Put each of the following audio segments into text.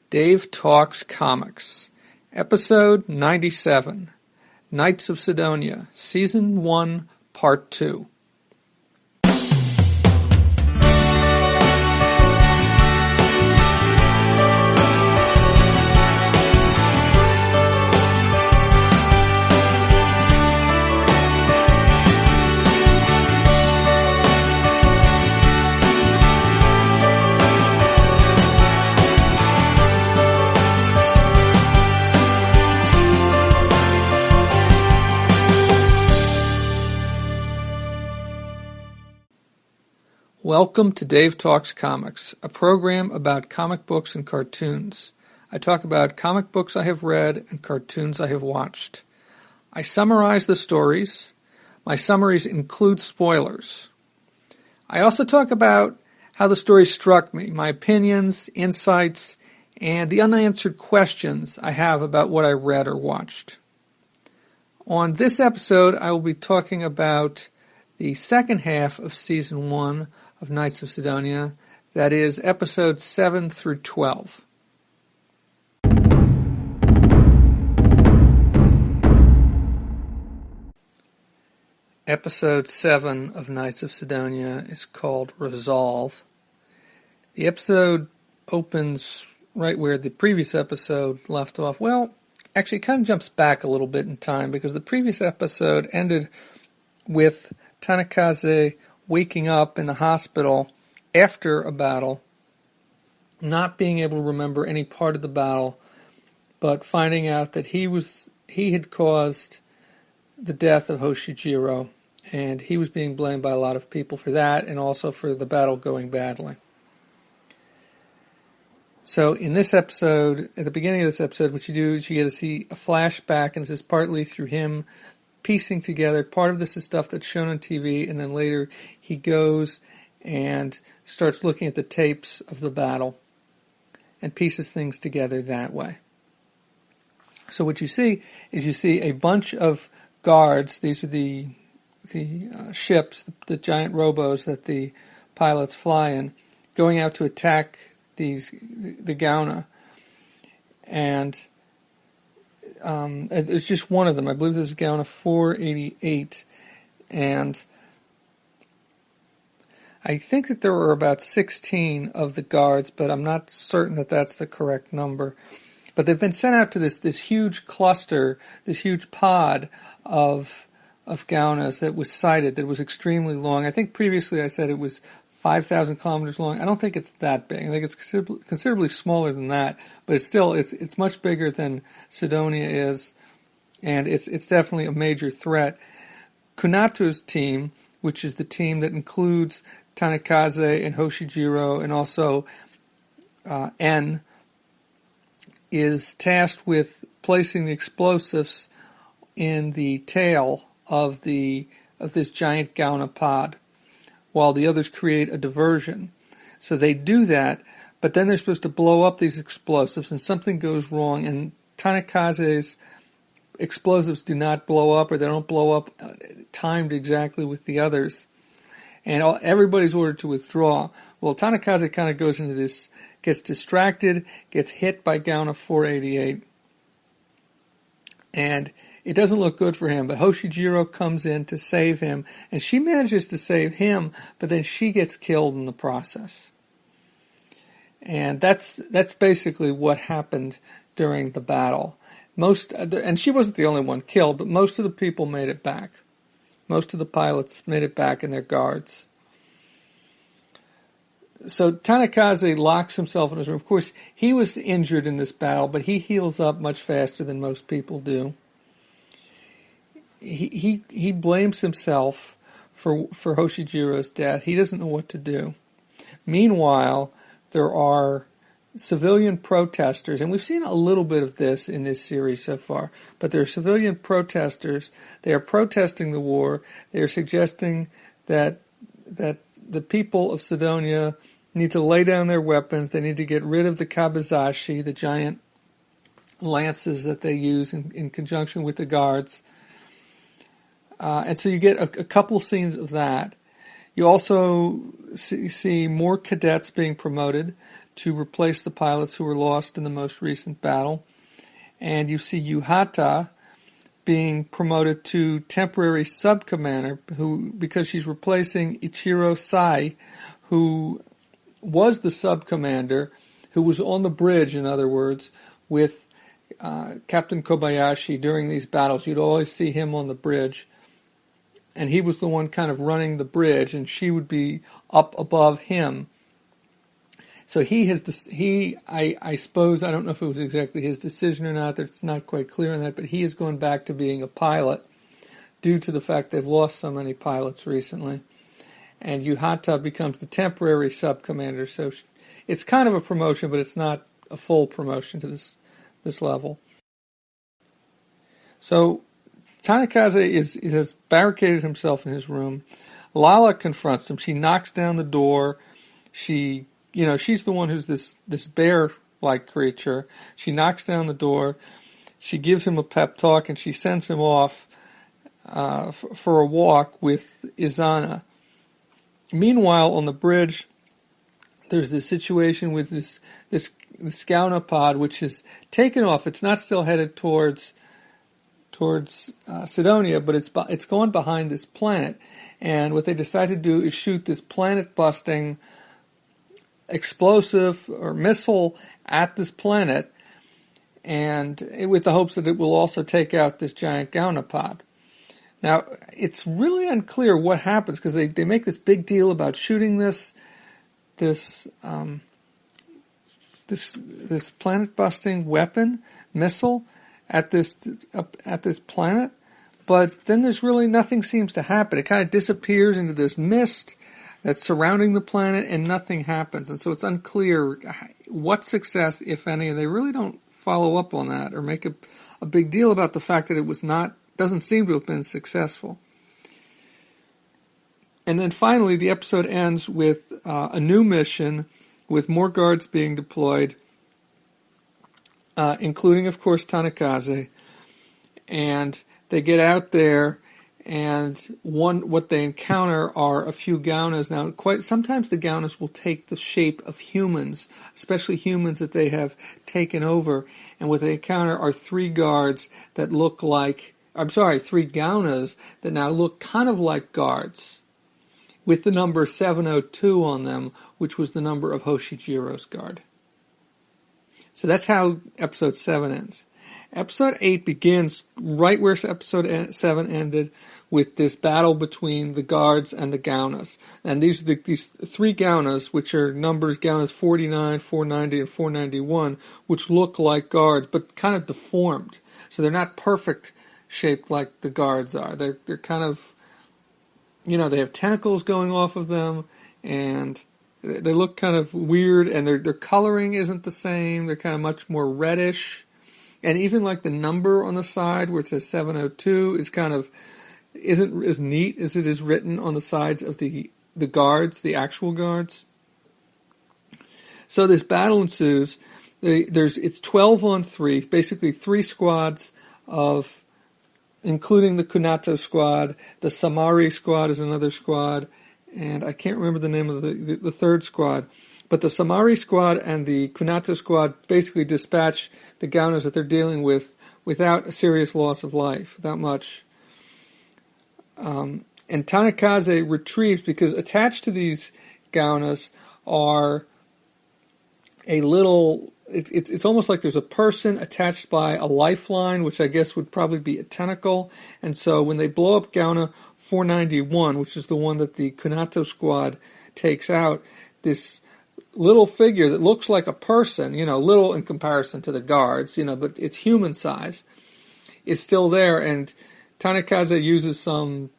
Dave Talks Comics, Episode 97, Knights of Sidonia, Season 1, Part 2. Welcome to Dave Talks Comics, a program about comic books and cartoons. I talk about comic books I have read and cartoons I have watched. I summarize the stories. My summaries include spoilers. I also talk about how the story struck me, my opinions, insights, and the unanswered questions I have about what I read or watched. On this episode, I will be talking about the second half of Season 1 of Knights of Sidonia, that is, episodes 7 through 12. Episode 7 of Knights of Sidonia is called Resolve. The episode opens right where the previous episode left off. Well, actually it kind of jumps back a little bit in time because the previous episode ended with Tanikaze waking up in the hospital after a battle, not being able to remember any part of the battle, but finding out that he had caused the death of Hoshijiro, and he was being blamed by a lot of people for that, and also for the battle going badly. So in this episode, at the beginning of this episode, what you do is you get to see a flashback, and this is partly through him piecing together. Part of this is stuff that's shown on TV, and then later he goes and starts looking at the tapes of the battle and pieces things together that way. So what you see is a bunch of guards. These are the ships, the giant robos that the pilots fly in, going out to attack the Gauna. And it's just one of them. I believe this is Gauna 488, and I think that there were about 16 of the guards, but I'm not certain that that's the correct number. But they've been sent out to this huge cluster, this huge pod of Gaunas that was sighted, that was extremely long. I think previously I said it was 5,000 kilometers long. I don't think it's that big. I think it's considerably smaller than that, but it's much bigger than Sidonia is, and it's definitely a major threat. Kunato's team, which is the team that includes Tanikaze and Hoshijiro and also N, is tasked with placing the explosives in the tail of this giant Gauna pod, while the others create a diversion. So they do that, but then they're supposed to blow up these explosives, and something goes wrong, and Tanikaze's explosives do not blow up, or they don't blow up timed exactly with the others. And everybody's ordered to withdraw. Well, Tanikaze kind of goes into this, gets distracted, gets hit by Gauna 488, and it doesn't look good for him, but Hoshijiro comes in to save him, and she manages to save him, but then she gets killed in the process. And that's basically what happened during the battle. And she wasn't the only one killed, but most of the people made it back. Most of the pilots made it back in their guards. So Tanikaze locks himself in his room. Of course, he was injured in this battle, but he heals up much faster than most people do. He blames himself for Hoshijiro's death. He doesn't know what to do. Meanwhile, there are civilian protesters, and we've seen a little bit of this in this series so far, but there are civilian protesters. They are protesting the war. They are suggesting that the people of Sidonia need to lay down their weapons. They need to get rid of the kabizashi, the giant lances that they use in conjunction with the guards. And so you get a couple scenes of that. You also see more cadets being promoted to replace the pilots who were lost in the most recent battle. And you see Yuhata being promoted to temporary sub-commander, because she's replacing Ichiro Sai, who was the sub-commander, who was on the bridge, in other words, with Captain Kobayashi during these battles. You'd always see him on the bridge, and he was the one kind of running the bridge, and she would be up above him. So I suppose, I don't know if it was exactly his decision or not, it's not quite clear on that, but he has gone back to being a pilot due to the fact they've lost so many pilots recently. And Yuhata becomes the temporary sub-commander, so it's kind of a promotion, but it's not a full promotion to this level. So Tanikaze has barricaded himself in his room. Lala confronts him. She knocks down the door. She's the one who's this bear-like creature. She knocks down the door. She gives him a pep talk, and she sends him off for a walk with Izana. Meanwhile, on the bridge, there's this situation with this Gauna pod, which is taken off. It's not still headed towards Sidonia, but it's gone behind this planet. And what they decide to do is shoot this planet-busting explosive or missile at this planet, and with the hopes that it will also take out this giant Gauna pod. Now, it's really unclear what happens, because they make this big deal about shooting this planet-busting weapon missile at this planet, but then there's really nothing seems to happen. It kind of disappears into this mist that's surrounding the planet, and nothing happens. And so it's unclear what success, if any, and they really don't follow up on that or make a big deal about the fact that it doesn't seem to have been successful. And then finally, the episode ends with a new mission with more guards being deployed, including, of course, Tanikaze. And they get out there, and what they encounter are a few Gaunas. Now, sometimes the Gaunas will take the shape of humans, especially humans that they have taken over. And what they encounter are three Gaunas that now look kind of like guards, with the number 702 on them, which was the number of Hoshijiro's guard. So that's how episode 7 ends. Episode 8 begins right where episode 7 ended, with this battle between the guards and the Gaunas. And these three Gaunas, which are numbers Gaunas 49, 490, and 491, which look like guards, but kind of deformed. So they're not perfect shaped like the guards are. They're kind of, they have tentacles going off of them, and they look kind of weird, and their coloring isn't the same. They're kind of much more reddish. And even like the number on the side where it says 702 isn't as neat as it is written on the sides of the guards, the actual guards. So this battle ensues. It's 12 on 3, basically 3 squads including the Kunato squad. The Samari squad is another squad, and I can't remember the name of the third squad. But the Samari squad and the Kunato squad basically dispatch the Gaunas that they're dealing with without a serious loss of life, without much. And Tanikaze retrieves, because attached to these Gaunas are a little... It's almost like there's a person attached by a lifeline, which I guess would probably be a tentacle. And so when they blow up Gauna 491, which is the one that the Kunato squad takes out, this little figure that looks like a person, little in comparison to the guards, but it's human size, is still there. And Tanikaze uses some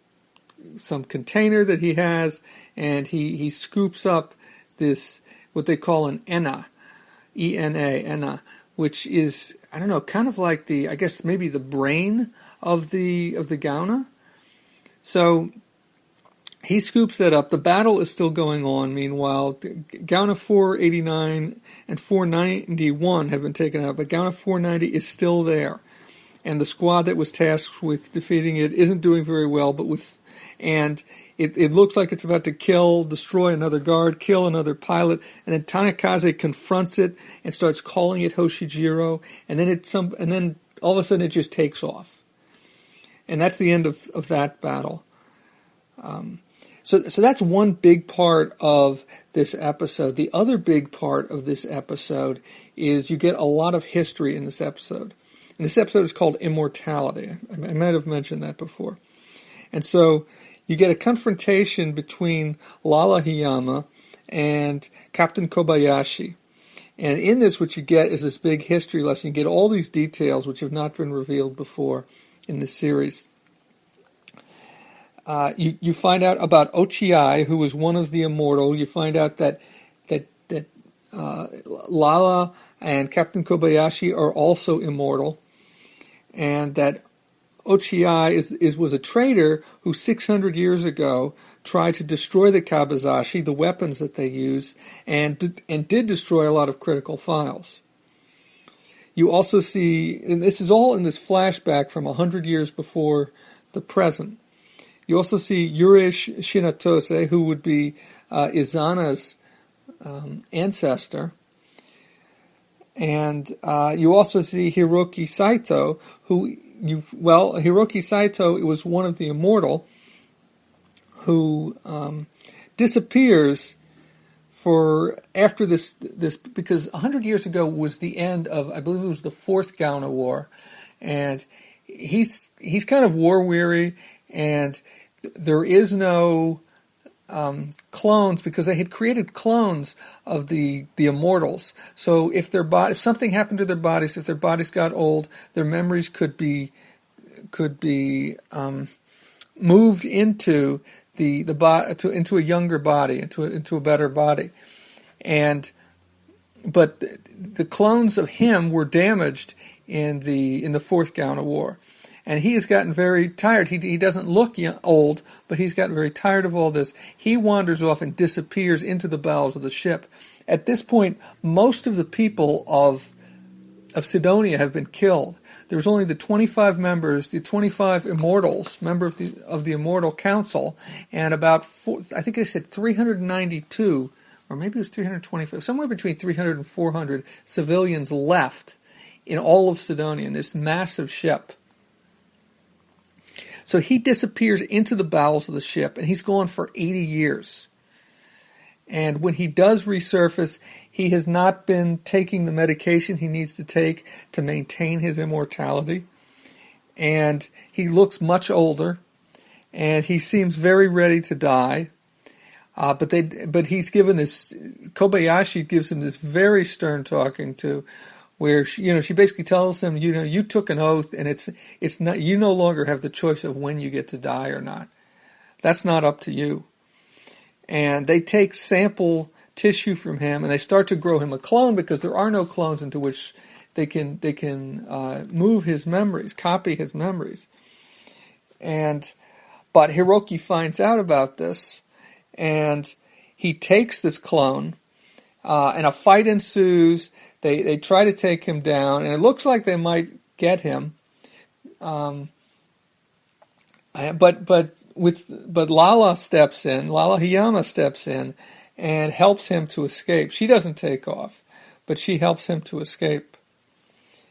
container that he has, and he scoops up this, what they call an ENA, E-N-A, ENA, which is, I don't know, kind of like I guess maybe the brain of the Gauna. So he scoops that up. The battle is still going on. Meanwhile, Gauna 489 and 491 have been taken out, but Gauna 490 is still there. And the squad that was tasked with defeating it isn't doing very well, and it looks like it's about to destroy another guard, kill another pilot, and then Tanikaze confronts it and starts calling it Hoshijiro, and then all of a sudden it just takes off. And that's the end of that battle. So that's one big part of this episode. The other big part of this episode is you get a lot of history in this episode. And this episode is called Immortality. I might have mentioned that before. And so you get a confrontation between Lala Hiyama and Captain Kobayashi. And in this, what you get is this big history lesson. You get all these details which have not been revealed before in this series. You find out about Ochiai, who was one of the immortal. You find out that Lala and Captain Kobayashi are also immortal, and that Ochiai was a traitor who 600 years ago tried to destroy the Kabazashi, the weapons that they use, and did destroy a lot of critical files. You also see, and this is all in this flashback from 100 years before the present. You also see Yurei Shinatose, who would be Izana's ancestor. And you also see Hiroki Saito, Hiroki Saito was one of the immortal who disappears after this because 100 years ago was the end of, I believe it was the Fourth Gauna War, and he's kind of war weary, and there is no clones because they had created clones of the immortals. So if something happened to their bodies, if their bodies got old, their memories could be moved into into a younger body, into a better body, but the clones of him were damaged in the Fourth Gauna War. And he has gotten very tired. He doesn't look old, but he's gotten very tired of all this. He wanders off and disappears into the bowels of the ship. At this point, most of the people of Sidonia have been killed. There was only the 25 members, the 25 immortals, member of the Immortal Council, and about I think they said 392, or maybe it was 325, somewhere between 300 and 400 civilians left in all of Sidonia in this massive ship. So he disappears into the bowels of the ship, and he's gone for 80 years. And when he does resurface, he has not been taking the medication he needs to take to maintain his immortality. And he looks much older, and he seems very ready to die. But he's given this, Kobayashi gives him this very stern talking to, where she basically tells him, you took an oath, and it's not, you no longer have the choice of when you get to die or not. That's not up to you. And they take sample tissue from him, and they start to grow him a clone because there are no clones into which they can move his memories, copy his memories. But Hiroki finds out about this, and he takes this clone, and a fight ensues. They try to take him down, and it looks like they might get him. But Lala steps in. Lala Hiyama steps in and helps him to escape. She doesn't take off, but she helps him to escape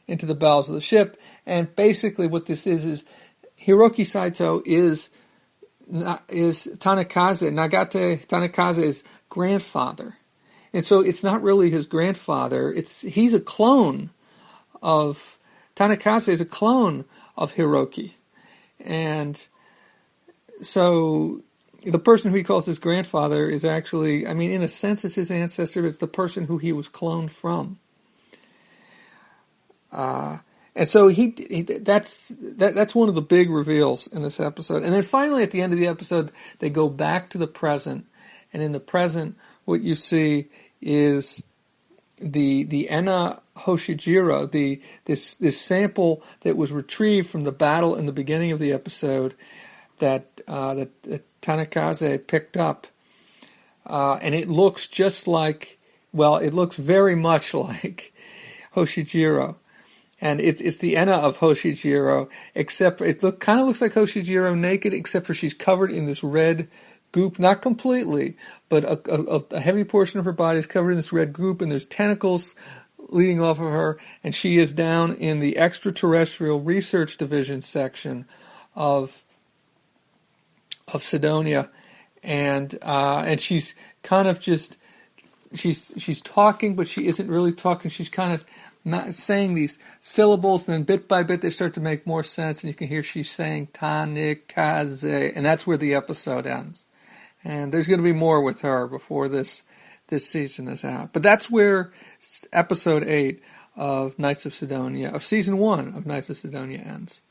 into the bowels of the ship. And basically, what this is Hiroki Saito is Tanikaze, Nagate Tanikaze's grandfather. And so it's not really his grandfather. He's a clone of Tanikaze is a clone of Hiroki. And so the person who he calls his grandfather is actually, in a sense it's his ancestor, but it's the person who he was cloned from. And so that's one of the big reveals in this episode. And then finally at the end of the episode, they go back to the present. And in the present, what you see is the Ena Hoshijiro, this sample that was retrieved from the battle in the beginning of the episode that Tanikaze picked up, and it looks just like, it looks very much like Hoshijiro, and it's the Ena of Hoshijiro, except it kind of looks like Hoshijiro naked, except for she's covered in this red goop, not completely, but a heavy portion of her body is covered in this red goop, and there's tentacles leading off of her, and she is down in the extraterrestrial research division section of Sidonia, and she's kind of just she's talking, but she isn't really talking. She's kind of not saying these syllables, and then bit by bit they start to make more sense, and you can hear she's saying Tanikaze, and that's where the episode ends. And there's going to be more with her before this season is out. But that's where episode 8 of Knights of Sidonia, of season 1 of Knights of Sidonia, ends.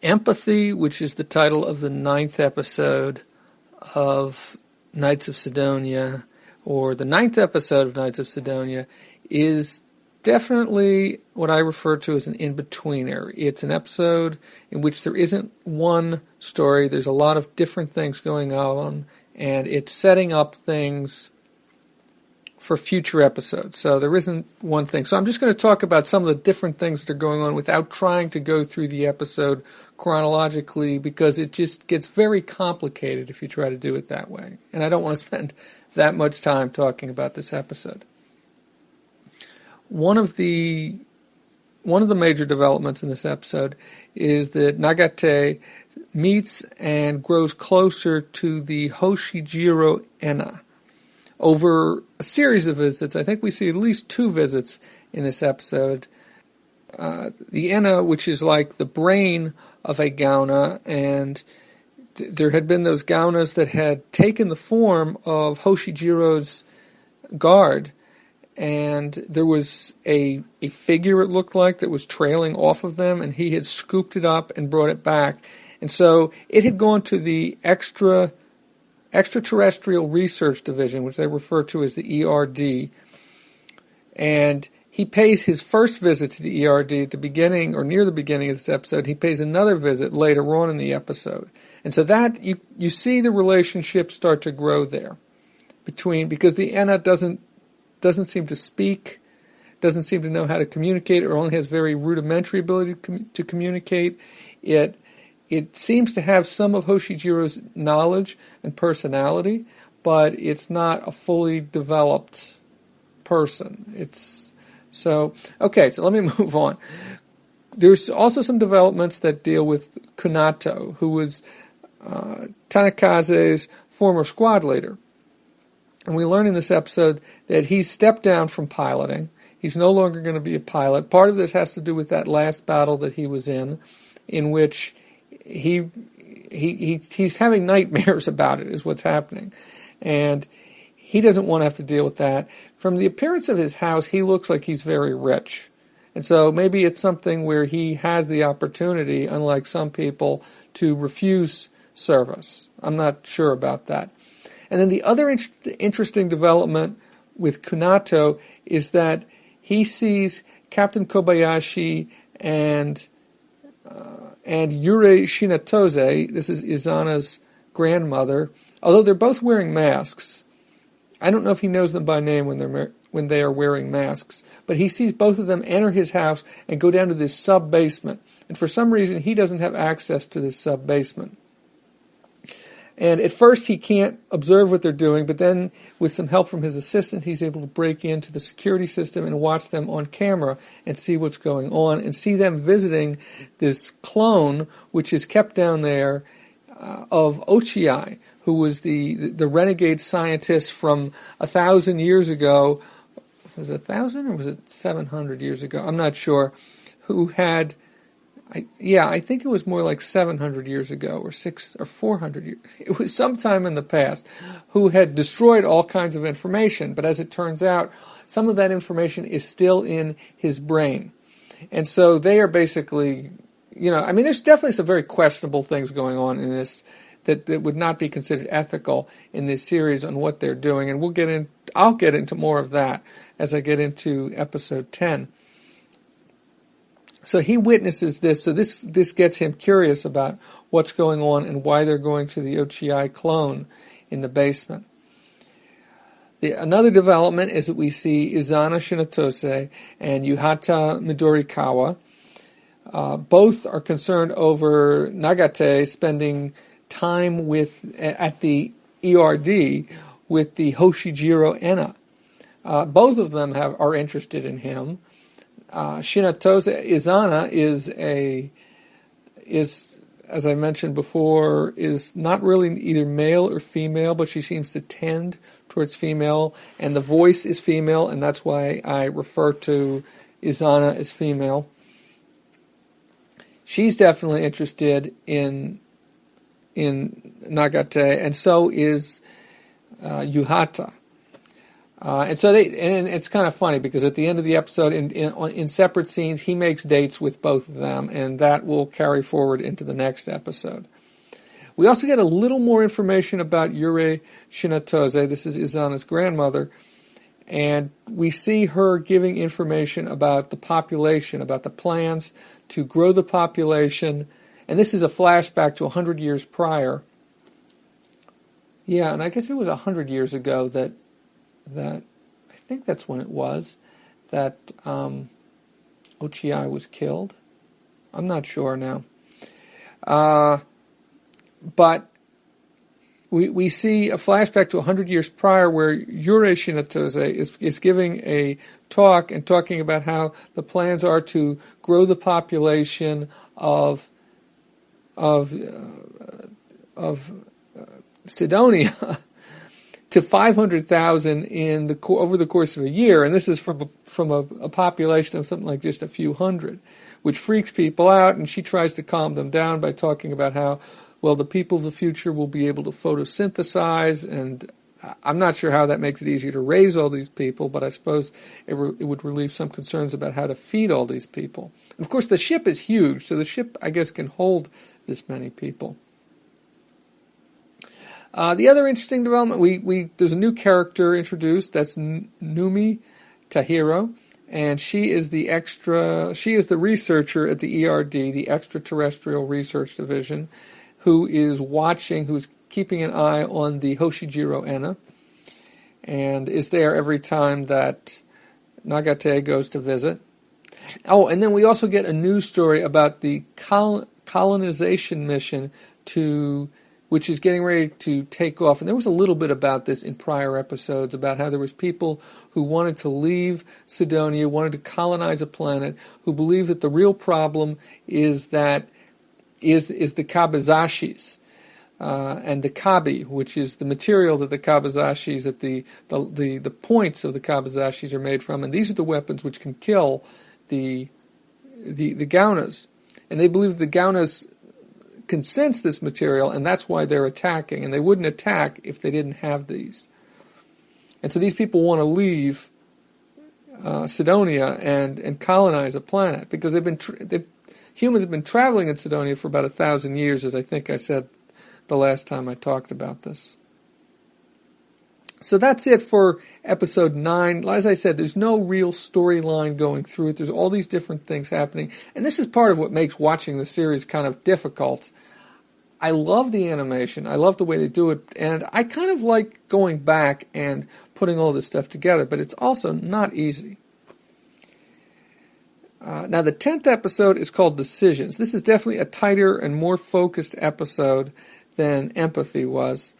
Empathy, which is the title of the 9th episode of Knights of Sidonia, or the 9th episode of Knights of Sidonia, is definitely what I refer to as an in-betweener. It's an episode in which there isn't one story. There's a lot of different things going on, and it's setting up things for future episodes. So there isn't one thing. So I'm just going to talk about some of the different things that are going on without trying to go through the episode chronologically, because it just gets very complicated if you try to do it that way. And I don't want to spend that much time talking about this episode. One of the major developments in this episode is that Nagate meets and grows closer to the Hoshijiro Enna. Over a series of visits, I think we see at least 2 visits in this episode. The Enna, which is like the brain of a Gauna, and there had been those Gaunas that had taken the form of Hoshijiro's guard, and there was a figure, it looked like, that was trailing off of them, and he had scooped it up and brought it back. And so it had gone to the Extraterrestrial Research Division, which they refer to as the ERD, and he pays his first visit to the ERD at the beginning, or near the beginning of this episode. He pays another visit later on in the episode. And so that, you see the relationship start to grow there, because the Enna doesn't seem to speak, doesn't seem to know how to communicate, or only has very rudimentary ability to communicate. It seems to have some of Hoshijiro's knowledge and personality, but it's not a fully developed person. So let me move on. There's also some developments that deal with Kunato, who was Tanikaze's former squad leader. And we learn in this episode that he's stepped down from piloting. He's no longer going to be a pilot. Part of this has to do with that last battle that he was in which he's having nightmares about it, is what's happening. And he doesn't want to have to deal with that. From the appearance of his house, he looks like he's very rich. And so maybe it's something where he has the opportunity, unlike some people, to refuse service. I'm not sure about that. And then the other interesting development with Kunato is that he sees Captain Kobayashi and Yurei Shinatose, this is Izana's grandmother, although they're both wearing masks. I don't know if he knows them by name when they are wearing masks, but he sees both of them enter his house and go down to this sub-basement. And for some reason, he doesn't have access to this sub-basement. And at first, he can't observe what they're doing, but then with some help from his assistant, he's able to break into the security system and watch them on camera and see what's going on and see them visiting this clone, which is kept down there, of Ochiai, who was the renegade scientist from 1,000 years ago. Was it 1,000 or was it 700 years ago? I'm not sure. Who had... I think it was more like 700 years ago, or 600 or 400 years. It was sometime in the past, who had destroyed all kinds of information. But as it turns out, some of that information is still in his brain. And so they are basically, there's definitely some very questionable things going on in this that would not be considered ethical in this series on what they're doing. And I'll get into more of that as I get into episode 10. So he witnesses this. So this gets him curious about what's going on and why they're going to the Ochi clone in the basement. Another development is that we see Izana Shinatose and Yuhata Midorikawa. Both are concerned over Nagate spending time at the ERD with the Hoshijiro Enna. Both of them are interested in him. Shinatose Izana is, as I mentioned before, is not really either male or female, but she seems to tend towards female, and the voice is female, and that's why I refer to Izana as female. She's definitely interested in Nagate, and so is Yuhata. And it's kind of funny because at the end of the episode, in separate scenes, he makes dates with both of them, and that will carry forward into the next episode. We also get a little more information about Yurei Shinatose. This is Izana's grandmother, and we see her giving information about the population, about the plans to grow the population, and this is a flashback to 100 years prior. Yeah, and I guess it was 100 years ago that I think that's when it was, that Ochi was killed. I'm not sure now. But we see a flashback to 100 years prior where Yurei Shinatose is giving a talk and talking about how the plans are to grow the population of Sidonia to 500,000 over the course of a year, and this is from a population of something like just a few hundred, which freaks people out, and she tries to calm them down by talking about how, well, the people of the future will be able to photosynthesize, and I'm not sure how that makes it easier to raise all these people, but I suppose it would relieve some concerns about how to feed all these people. And of course, the ship is huge, so the ship, I guess, can hold this many people. The other interesting development, there's a new character introduced. That's Numi Tahiro, and she is the researcher at the ERD, the Extraterrestrial Research Division, who's keeping an eye on the Hoshijiro Enna, and is there every time that Nagate goes to visit. Oh, and then we also get a news story about the colonization mission which is getting ready to take off. And there was a little bit about this in prior episodes, about how there was people who wanted to leave Sidonia, wanted to colonize a planet, who believed that the real problem is the kabazashis, and the kabi, which is the material that the kabazashis, that the points of the kabazashis are made from, and these are the weapons which can kill the Gaunas. And they believe the Gaunas can sense this material, and that's why they're attacking, and they wouldn't attack if they didn't have these. And so these people want to leave Sidonia and colonize a planet, because humans have been traveling in Sidonia for about 1,000 years, as I think I said the last time I talked about this. So that's it for episode 9. As I said, there's no real storyline going through it. There's all these different things happening. And this is part of what makes watching the series kind of difficult. I love the animation. I love the way they do it. And I kind of like going back and putting all this stuff together. But it's also not easy. Now, the 10th episode is called Decisions. This is definitely a tighter and more focused episode than Empathy was,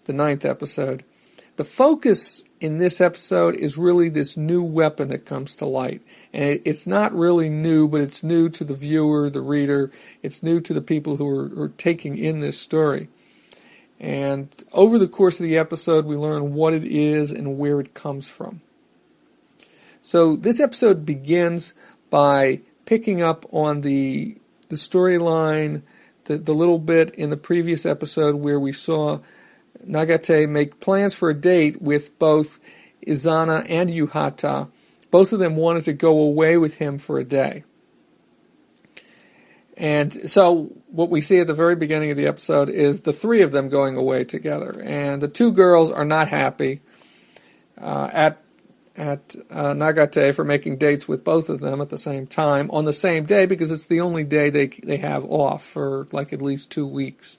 the 9th episode. The focus in this episode is really this new weapon that comes to light. And it's not really new, but it's new to the viewer, the reader. It's new to the people who are taking in this story. And over the course of the episode, we learn what it is and where it comes from. So this episode begins by picking up on the storyline, the little bit in the previous episode where we saw Nagate make plans for a date with both Izana and Yuhata. Both of them wanted to go away with him for a day. And so what we see at the very beginning of the episode is the three of them going away together. And the two girls are not happy at Nagate for making dates with both of them at the same time on the same day, because it's the only day they have off for like at least 2 weeks.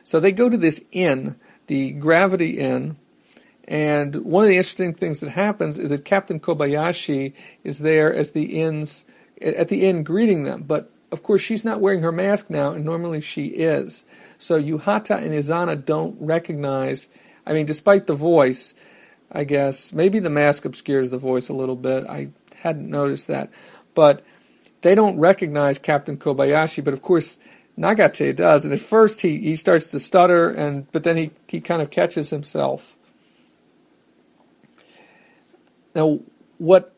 So they go to this inn, the Gravity Inn, and one of the interesting things that happens is that Captain Kobayashi is there as at the inn greeting them, but of course she's not wearing her mask now, and normally she is. So Yuhata and Izana don't recognize, despite the voice, I guess. Maybe the mask obscures the voice a little bit. I hadn't noticed that. But they don't recognize Captain Kobayashi, but of course Nagate does. And at first he starts to stutter, but then he kind of catches himself. Now, what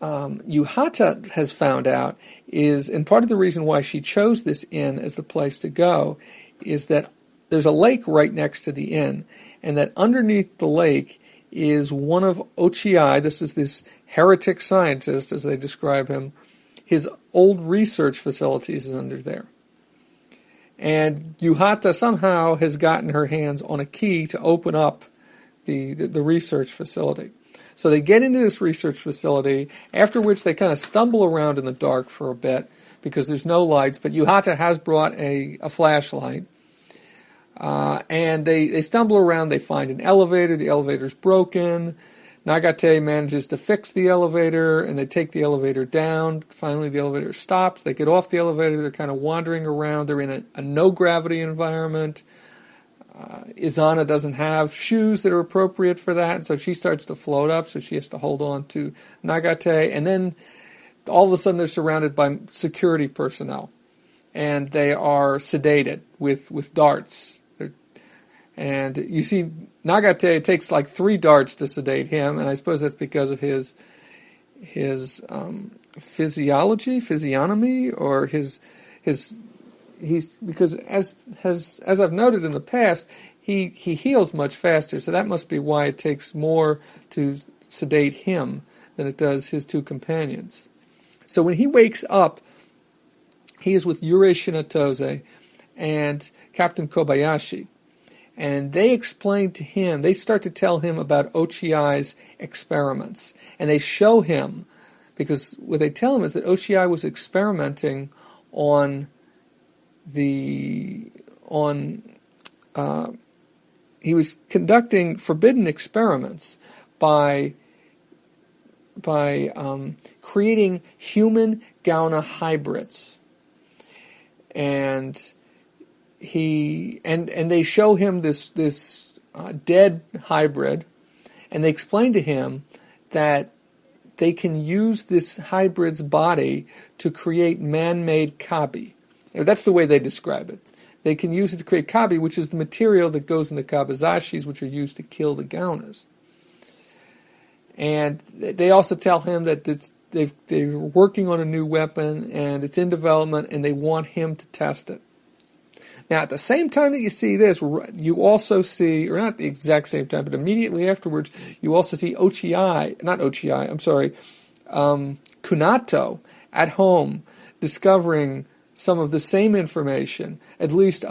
Yuhata has found out is, and part of the reason why she chose this inn as the place to go, is that there's a lake right next to the inn, and that underneath the lake is one of Ochiai, this heretic scientist, as they describe him, his old research facilities is under there. And Yuhata somehow has gotten her hands on a key to open up the research facility. So they get into this research facility, after which they kind of stumble around in the dark for a bit because there's no lights, but Yuhata has brought a flashlight. And they stumble around, they find an elevator, the elevator's broken. Nagate manages to fix the elevator, and they take the elevator down. Finally, the elevator stops. They get off the elevator, they're kind of wandering around. They're in a no-gravity environment. Izana doesn't have shoes that are appropriate for that, and so she starts to float up, so she has to hold on to Nagate. And then, all of a sudden, they're surrounded by security personnel, and they are sedated with darts. And you see, Nagate takes like 3 darts to sedate him, and I suppose that's because of his physiognomy, or his because as I've noted in the past, he heals much faster, so that must be why it takes more to sedate him than it does his 2 companions. So when he wakes up, he is with Yurei Shinatose and Captain Kobayashi. And they explain to him, they start to tell him about Ochiai's experiments. And they show him, because what they tell him is that Ochiai was experimenting he was conducting forbidden experiments by creating human Gauna hybrids. And they show him this dead hybrid, and they explain to him that they can use this hybrid's body to create man-made kabi. That's the way they describe it. They can use it to create kabi, which is the material that goes in the kabazashis, which are used to kill the Gaunas. And they also tell him that they're working on a new weapon, and it's in development, and they want him to test it. Now, at the same time that you see this, you also see, or not the exact same time, but immediately afterwards, you also see Kunato at home discovering some of the same information, at least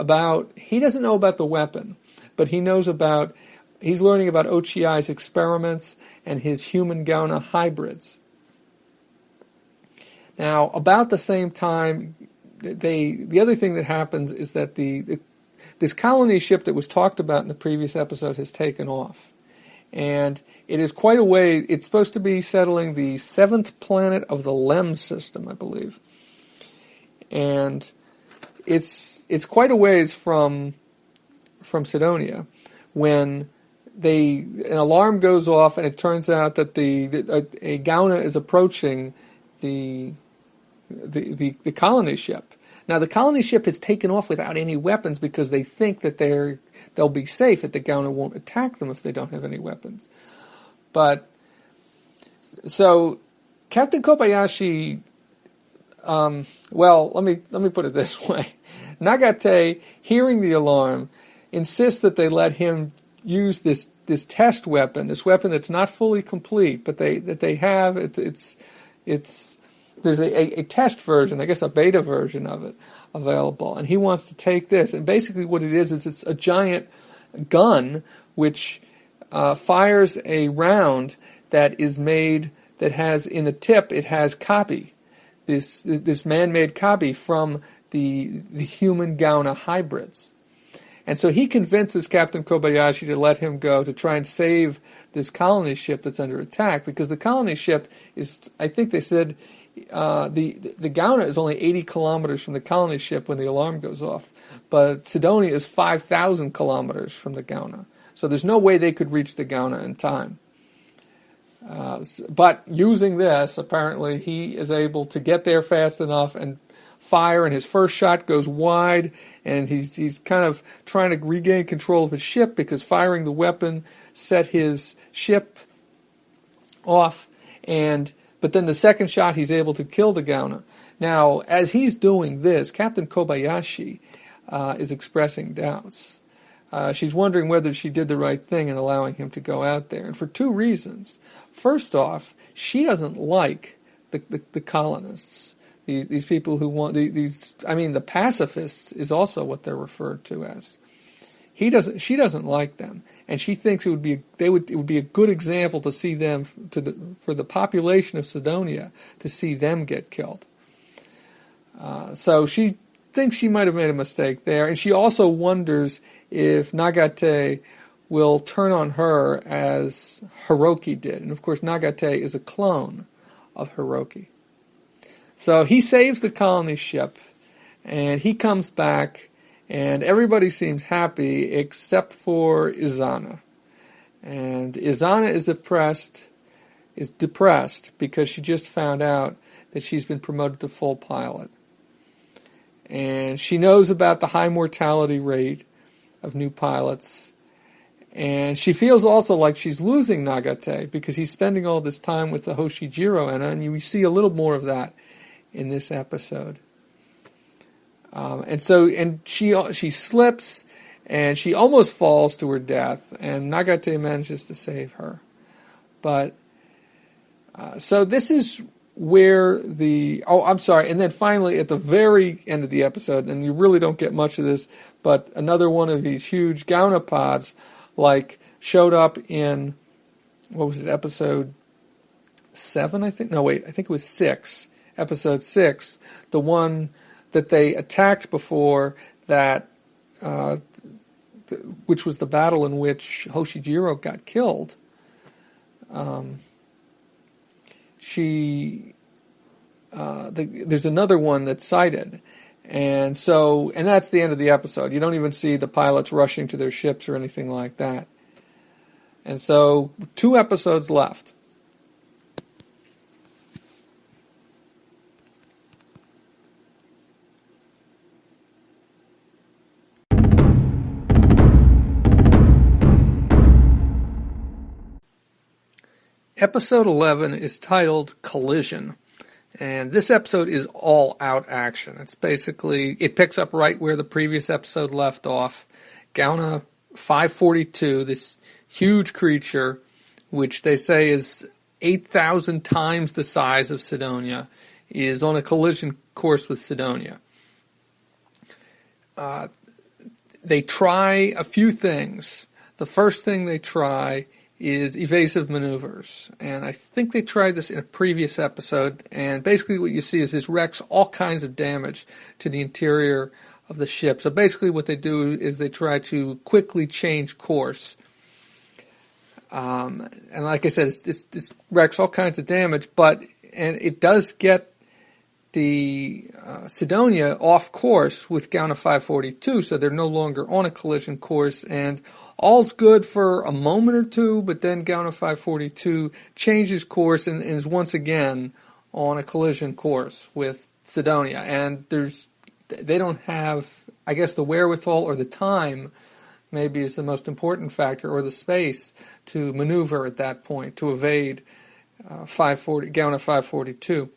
he doesn't know about the weapon, but he's learning about Ochiai's experiments and his human Gauna hybrids. Now, about the same time, the other thing that happens is that this colony ship that was talked about in the previous episode has taken off. And it is quite a way, it's supposed to be settling the 7th planet of the Lem system, I believe. And it's quite a ways from Sidonia when an alarm goes off, and it turns out that a Gauna is approaching the colony ship. Now, the colony ship has taken off without any weapons because they think that they'll be safe, that the Gauna won't attack them if they don't have any weapons. But so Captain Kobayashi, let me put it this way: Nagate, hearing the alarm, insists that they let him use this test weapon, this weapon that's not fully complete, but they have it's there's a test version, I guess a beta version of it available, and he wants to take this. And basically what it is it's a giant gun which fires a round that is made, that has in the tip, it has copy. This man-made copy from the human Gauna hybrids. And so he convinces Captain Kobayashi to let him go to try and save this colony ship that's under attack, because the colony ship is, I think they said, the Gauna is only 80 kilometers from the colony ship when the alarm goes off, but Sidonia is 5,000 kilometers from the Gauna. So there's no way they could reach the Gauna in time. But using this, apparently he is able to get there fast enough and fire, and his first shot goes wide, and he's kind of trying to regain control of his ship because firing the weapon set his ship off, but then the second shot he's able to kill the Gauna. Now, as he's doing this, Captain Kobayashi is expressing doubts. She's wondering whether she did the right thing in allowing him to go out there, and for two reasons. First off, she doesn't like the colonists. These people who want the pacifists is also what they're referred to as. She doesn't like them, and she thinks it would be a good example to see them for the population of Sidonia to see them get killed. So she thinks she might have made a mistake there, and she also wonders if Nagate will turn on her as Hiroki did, and of course Nagate is a clone of Hiroki. So he saves the colony ship, and he comes back, and everybody seems happy except for Izana. And Izana is depressed because she just found out that she's been promoted to full pilot. And she knows about the high mortality rate of new pilots. And she feels also like she's losing Nagate because he's spending all this time with the Hoshijiro, and you see a little more of that in this episode. And she slips, and she almost falls to her death, and Nagate manages to save her. But so this is where and then finally at the very end of the episode, and you really don't get much of this, but another one of these huge Gauna pods showed up in, what was it, episode 7, I think? No, wait, I think it was 6. Episode 6, the one that they attacked before that, which was the battle in which Hoshijiro got killed. There's another one that's cited, and that's the end of the episode. You don't even see the pilots rushing to their ships or anything like that. And so 2 episodes left. Episode 11 is titled Collision, and this episode is all-out action. It picks up right where the previous episode left off. Gauna 542, this huge creature, which they say is 8,000 times the size of Sidonia, is on a collision course with Sidonia. They try a few things. The first thing they try is evasive maneuvers, and I think they tried this in a previous episode, and basically what you see is this wreaks all kinds of damage to the interior of the ship. So basically what they do is they try to quickly change course, and like I said, this wreaks all kinds of damage, and it does get the Sidonia off course with Gauna 542, so they're no longer on a collision course, and all's good for a moment or two, but then Gauna 542 changes course and is once again on a collision course with Sidonia, and they don't have, I guess, the wherewithal or the time, maybe is the most important factor, or the space to maneuver at that point, to evade Gauna 542.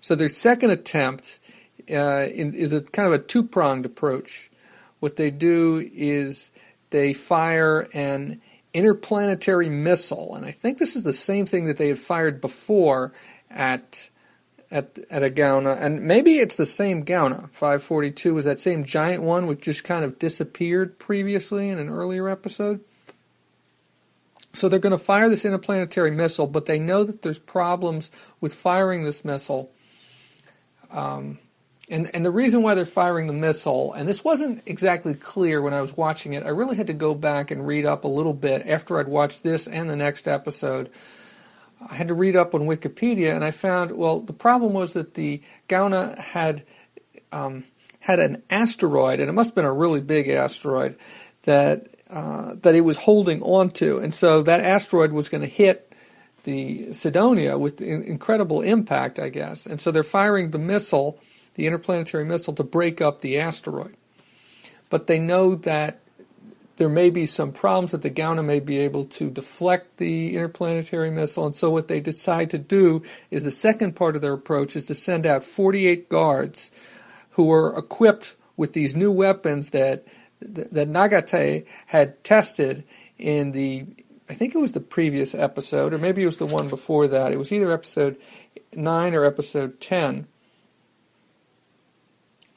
So their second attempt is a kind of a two-pronged approach. What they do is they fire an interplanetary missile, and I think this is the same thing that they had fired before at a Gauna, and maybe it's the same Gauna. 542 was that same giant one which just kind of disappeared previously in an earlier episode. So they're going to fire this interplanetary missile, but they know that there's problems with firing this missile. And the reason why they're firing the missile, and this wasn't exactly clear when I was watching it, I really had to go back and read up a little bit after I'd watched this and the next episode. I had to read up on Wikipedia, and I found, well, the problem was that the Gauna had an asteroid, and it must have been a really big asteroid, that it was holding onto. And so that asteroid was going to hit the Sidonia with incredible impact, I guess. And so they're firing the missile, the interplanetary missile, to break up the asteroid. But they know that there may be some problems, that the Gauna may be able to deflect the interplanetary missile. And so what they decide to do is, the second part of their approach is to send out 48 guards who are equipped with these new weapons that Nagate had tested in I think it was the previous episode, or maybe it was the one before that. It was either episode 9 or episode 10.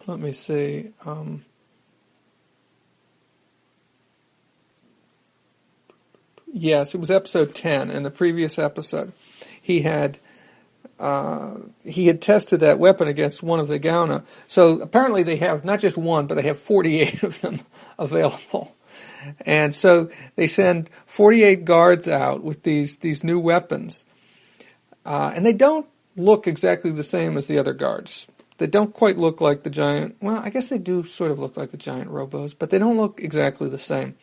Let me see. Yes, it was episode 10 in the previous episode. He had tested that weapon against one of the Gauna. So apparently they have not just one, but they have 48 of them available. And so they send 48 guards out with these new weapons. And they don't look exactly the same as the other guards. They don't quite look like the giant, well, I guess they do sort of look like the giant robos, but they don't look exactly the same.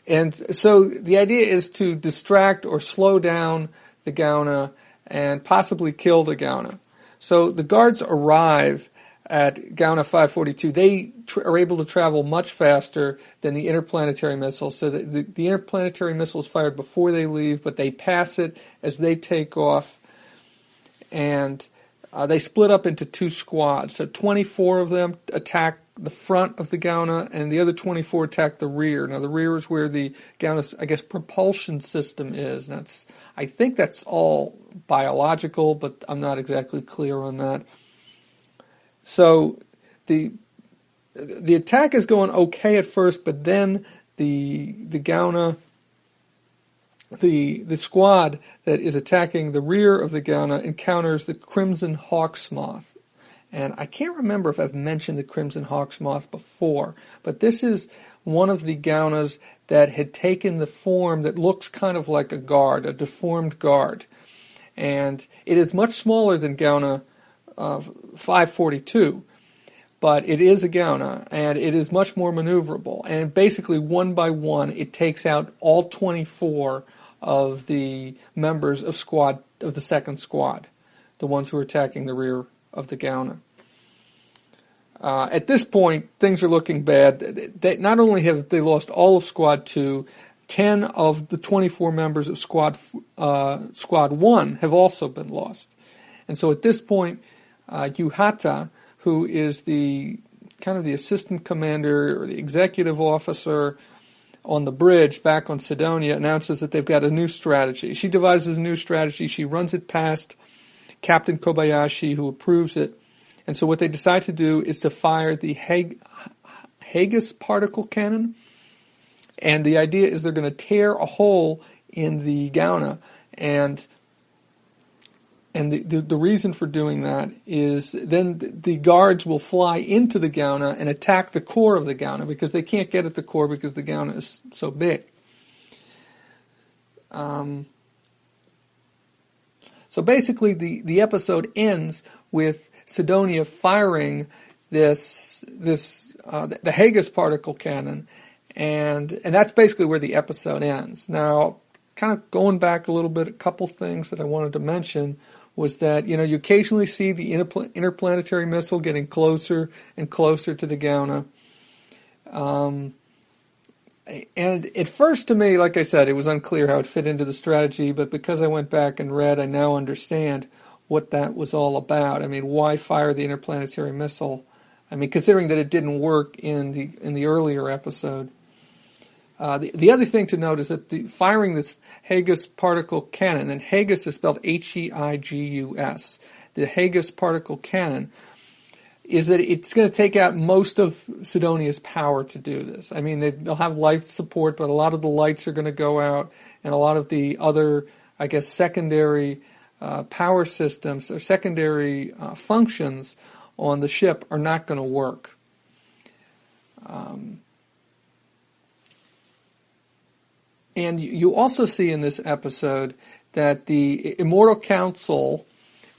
And so the idea is to distract or slow down the Gauna and possibly kill the Gauna. So the guards arrive at Gauna 542. They are able to travel much faster than the interplanetary missile. So the interplanetary missile is fired before they leave, but they pass it as they take off. And they split up into 2 squads. So 24 of them attack the front of the Gauna, and the other 24 attack the rear. Now, the rear is where the Gauna's, I guess, propulsion system is. And I think that's all biological, but I'm not exactly clear on that. So the attack is going okay at first, but then the Gauna, the squad that is attacking the rear of the Gauna encounters the Crimson Hawk's Moth. And I can't remember if I've mentioned the Crimson Hawk's Moth before, but this is one of the Gaunas that had taken the form that looks kind of like a guard, a deformed guard. And it is much smaller than Gauna 542, but it is a Gauna, and it is much more maneuverable. And basically, one by one, it takes out all 24 of the members of the second squad, the ones who are attacking the rear of the Gauna. At this point, things are looking bad. Not only have they lost all of Squad 2, 10 of the 24 members of Squad 1 have also been lost. And so at this point, Yuhata, who is the kind of the assistant commander or the executive officer on the bridge back on Sidonia, announces that they've got a new strategy. She devises a new strategy. She runs it past Captain Kobayashi, who approves it. And so what they decide to do is to fire the Hagus particle cannon. And the idea is they're going to tear a hole in the Gauna. And the reason for doing that is then the guards will fly into the Gauna and attack the core of the Gauna, because they can't get at the core because the Gauna is so big. So basically the episode ends with Sidonia firing the Hagus particle cannon, and that's basically where the episode ends. Now, kind of going back a little bit, a couple things that I wanted to mention was that, you occasionally see the interplanetary missile getting closer and closer to the Gauna. And at first, to me, like I said, it was unclear how it fit into the strategy, but because I went back and read, I now understand what that was all about. I mean, why fire the interplanetary missile? I mean, considering that it didn't work in the earlier episode. The other thing to note is that firing this Hagus particle cannon, and Hagus is spelled Heigus, the Hagus particle cannon, is that it's going to take out most of Sidonia's power to do this. I mean, they'll have light support, but a lot of the lights are going to go out, and a lot of the other, I guess, secondary power systems or secondary functions on the ship are not going to work. And you also see in this episode that the Immortal Council,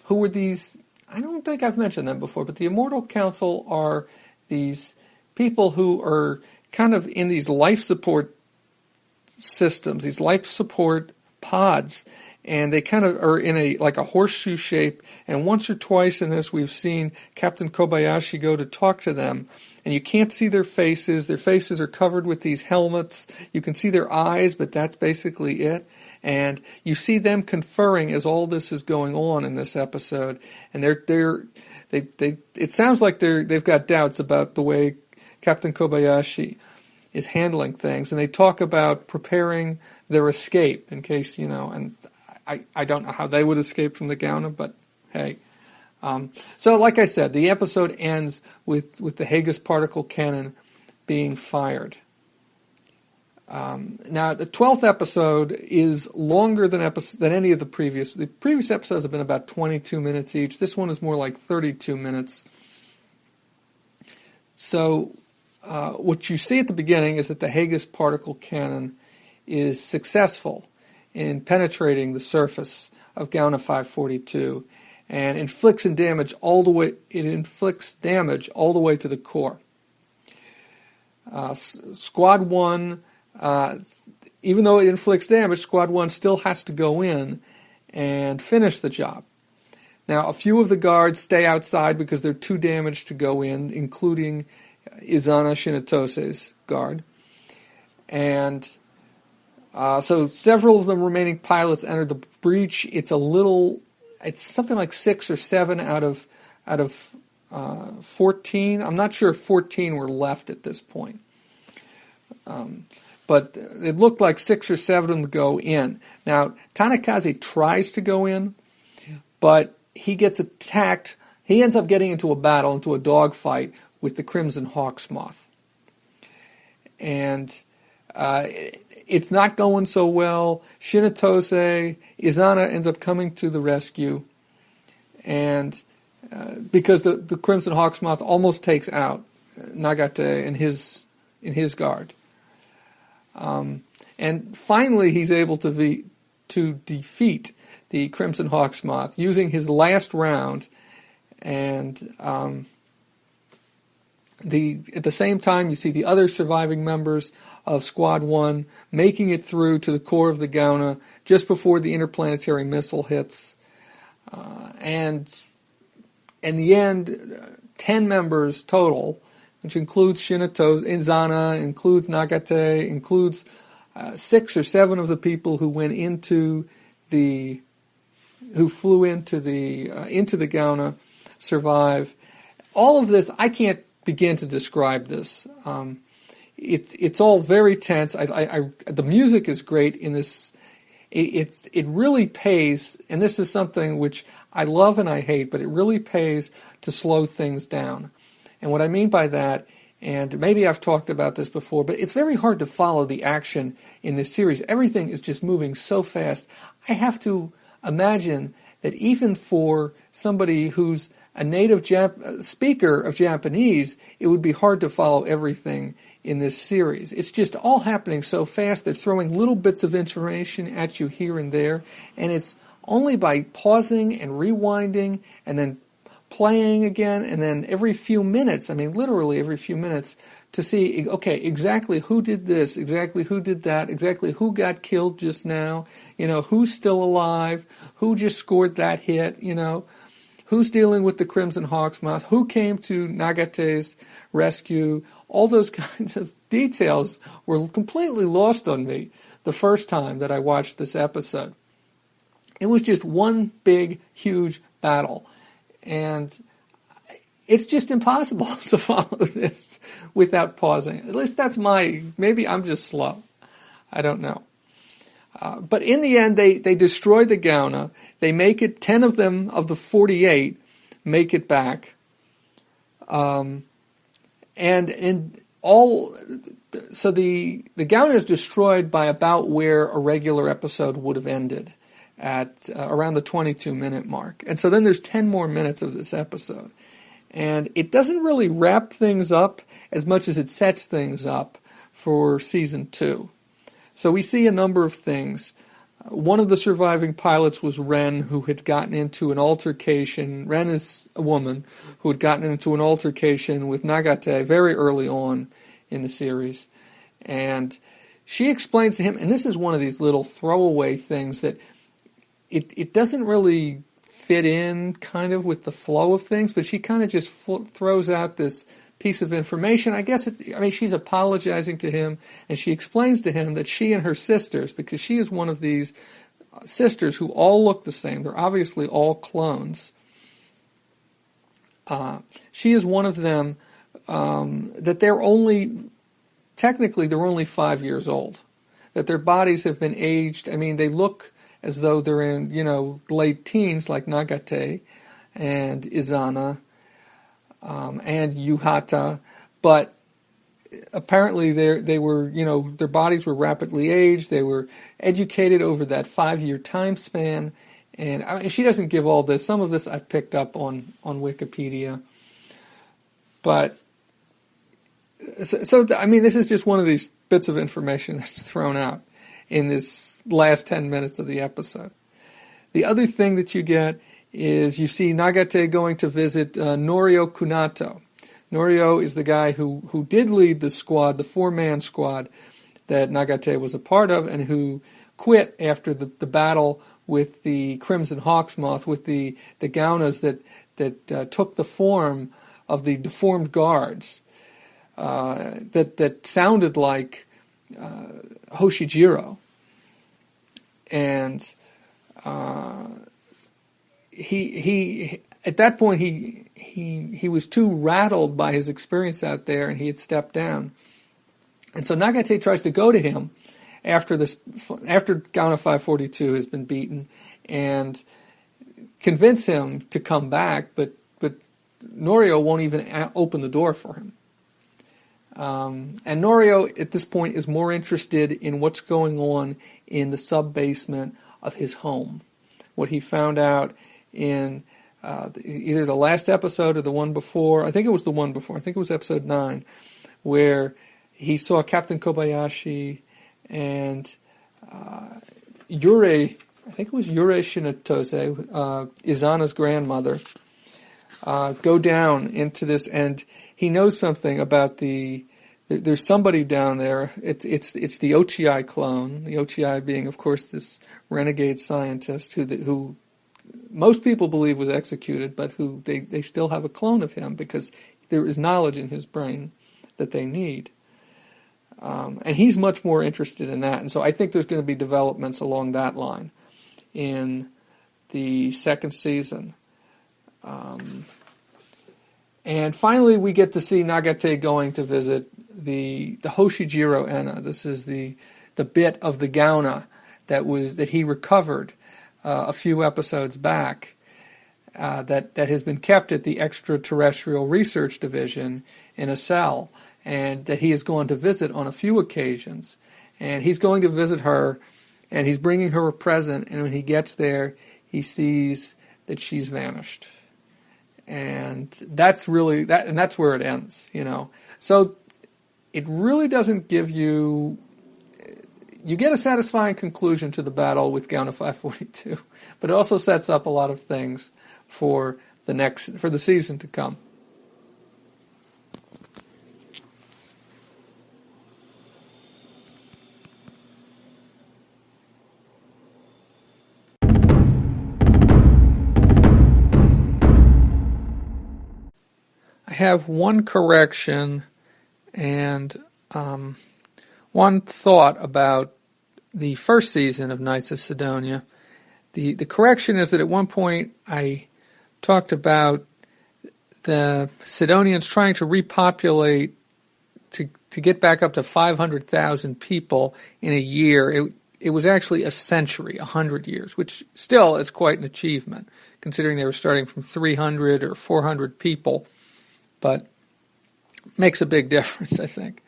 who were these, I don't think I've mentioned them before, but the Immortal Council are these people who are kind of in these life support systems, these life support pods, and they kind of are in a horseshoe shape. And once or twice in this, we've seen Captain Kobayashi go to talk to them, and you can't see their faces. Their faces are covered with these helmets. You can see their eyes, but that's basically it. And you see them conferring as all this is going on in this episode, and it sounds like they've got doubts about the way Captain Kobayashi is handling things, and they talk about preparing their escape in case, and I don't know how they would escape from the Gauna, but hey. So like I said, the episode ends with the Hagus particle cannon being fired. Now, the 12th episode is longer than any of the previous. The previous episodes have been about 22 minutes each. This one is more like 32 minutes. So what you see at the beginning is that the Hagus particle cannon is successful in penetrating the surface of Gauna 542 and inflicts damage all the way to the core. Squad 1, even though it inflicts damage, Squad 1 still has to go in and finish the job. Now, a few of the guards stay outside because they're too damaged to go in, including Izana Shinatose's guard. And so several of the remaining pilots enter the breach. It's something like 6 or 7 out of 14. I'm not sure if 14 were left at this point. But it looked like 6 or 7 of them go in. Now, Tanikaze tries to go in, but he gets attacked. He ends up getting into a dogfight with the Crimson Hawksmoth. And it's not going so well. Shinatose, Izana ends up coming to the rescue, and because the Crimson Hawksmoth almost takes out Nagate and his guard. And finally, he's able to defeat the Crimson Hawksmoth using his last round, and at the same time, you see the other surviving members of Squad 1 making it through to the core of the Gauna just before the interplanetary missile hits. And in the end, 10 members total, which includes Shinato, Izana, includes Nagate, includes 6 or 7 of the people who flew into the Gauna, survive. All of this, I can't begin to describe this. It's all very tense. The music is great in this. It really pays, and this is something which I love and I hate, but it really pays to slow things down. And what I mean by that, and maybe I've talked about this before, but it's very hard to follow the action in this series. Everything is just moving so fast. I have to imagine that even for somebody who's a native speaker of Japanese, it would be hard to follow everything in this series. It's just all happening so fast. They're throwing little bits of information at you here and there, and it's only by pausing and rewinding and then playing again, and then every few minutes, literally every few minutes, to see, okay, exactly who did this, exactly who did that, exactly who got killed just now, who's still alive, who just scored that hit, who's dealing with the Crimson Hawksmoth, who came to Nagate's rescue. All those kinds of details were completely lost on me the first time that I watched this episode. It was just one big, huge battle. And it's just impossible to follow this without pausing. At least that's maybe I'm just slow. I don't know. But in the end, they destroy the Gauna. They make it, 10 of them, of the 48, make it back. So the Gauna is destroyed by about where a regular episode would have ended, at around the 22-minute mark. And so then there's 10 more minutes of this episode. And it doesn't really wrap things up as much as it sets things up for season 2. So we see a number of things. One of the surviving pilots was Ren, who had gotten into an altercation. Ren is a woman who had gotten into an altercation with Nagate very early on in the series. And she explains to him, and this is one of these little throwaway things that it doesn't really fit in kind of with the flow of things, but she kind of just throws out this piece of information. I guess, she's apologizing to him, and she explains to him that she and her sisters, because she is one of these sisters who all look the same, they're obviously all clones. She is one of them, that technically they're only 5 years old, that their bodies have been aged. They look as though they're in, late teens, like Nagate and Izana and Yuhata, but apparently they were, their bodies were rapidly aged. They were educated over that 5-year time span, and she doesn't give all this. Some of this I've picked up on Wikipedia, but this is just one of these bits of information that's thrown out in this last 10 minutes of the episode. The other thing that you get is you see Nagate going to visit Norio Kunato. Norio is the guy who did lead the squad, the 4-man squad that Nagate was a part of, and who quit after the battle with the Crimson Hawksmoth, with the Gaunas that took the form of the deformed guards that sounded like Hoshijiro. And he at that point he was too rattled by his experience out there, and he had stepped down. And so Nagate tries to go to him after Gauna 542 has been beaten and convince him to come back, but Norio won't even open the door for him. And Norio, at this point, is more interested in what's going on in the sub-basement of his home. What he found out in either the last episode or the one before. I think it was the one before. I think it was episode 9, where he saw Captain Kobayashi and Yurei, I think it was Yurei Shinotose, Izana's grandmother, go down into this, and he knows something about there's somebody down there. It's the Ochiai clone. The Ochiai being, of course, this renegade scientist who most people believe was executed, but who they still have a clone of him because there is knowledge in his brain that they need. And he's much more interested in that. And so I think there's going to be developments along that line in the second season. And finally, we get to see Nagate going to visit the Hoshijiro Enna. This is the bit of the Gauna that he recovered a few episodes back, that has been kept at the Extraterrestrial Research Division in a cell, and that he has gone to visit on a few occasions. And he's going to visit her, and he's bringing her a present, and when he gets there, he sees that she's vanished. And that's really that, and that's where it ends, So it really doesn't give you. You get a satisfying conclusion to the battle with Gauna 542, but it also sets up a lot of things for the season to come. I have one correction and one thought about the first season of Knights of Sidonia. The correction is that at one point I talked about the Sidonians trying to repopulate to get back up to 500,000 people in a year. It was actually a century, 100 years, which still is quite an achievement, considering they were starting from 300 or 400 people but makes a big difference, I think.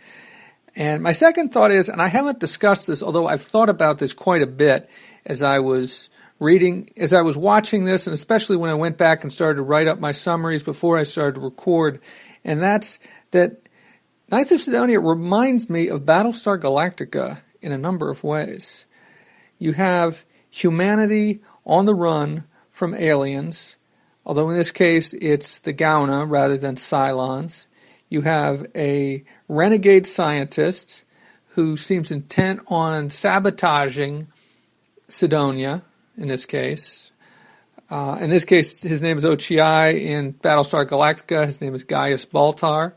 And my second thought is, and I haven't discussed this, although I've thought about this quite a bit as I was watching this, and especially when I went back and started to write up my summaries before I started to record, and that's that Knights of Sidonia reminds me of Battlestar Galactica in a number of ways. You have humanity on the run from aliens, although in this case it's the Gauna rather than Cylons. You have a renegade scientist who seems intent on sabotaging Sidonia, in this case. In this case, his name is Ochiai. In Battlestar Galactica, his name is Gaius Baltar.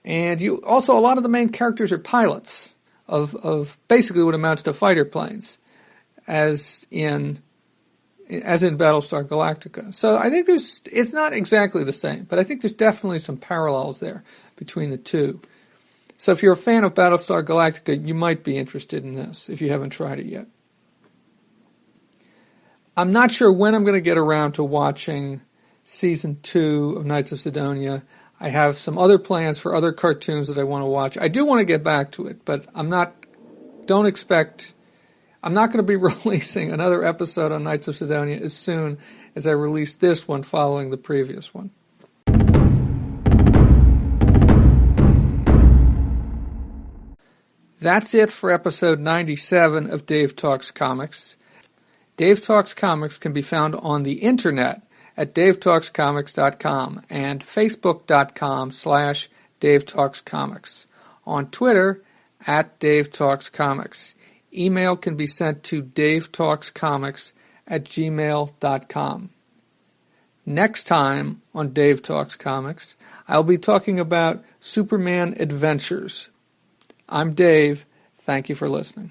And you also, a lot of the main characters are pilots of basically what amounts to fighter planes, as in Battlestar Galactica. So I think it's not exactly the same, but I think there's definitely some parallels there between the two. So if you're a fan of Battlestar Galactica, you might be interested in this if you haven't tried it yet. I'm not sure when I'm going to get around to watching Season 2 of Knights of Sidonia. I have some other plans for other cartoons that I want to watch. I do want to get back to it, but I'm not going to be releasing another episode on Knights of Sidonia as soon as I release this one following the previous one. That's it for episode 97 of Dave Talks Comics. Dave Talks Comics can be found on the internet at davetalkscomics.com and facebook.com/DaveTalksComics. On Twitter, at Dave Talks Comics. Email can be sent to davetalkscomics@gmail.com. Next time on Dave Talks Comics, I'll be talking about Superman Adventures. I'm Dave. Thank you for listening.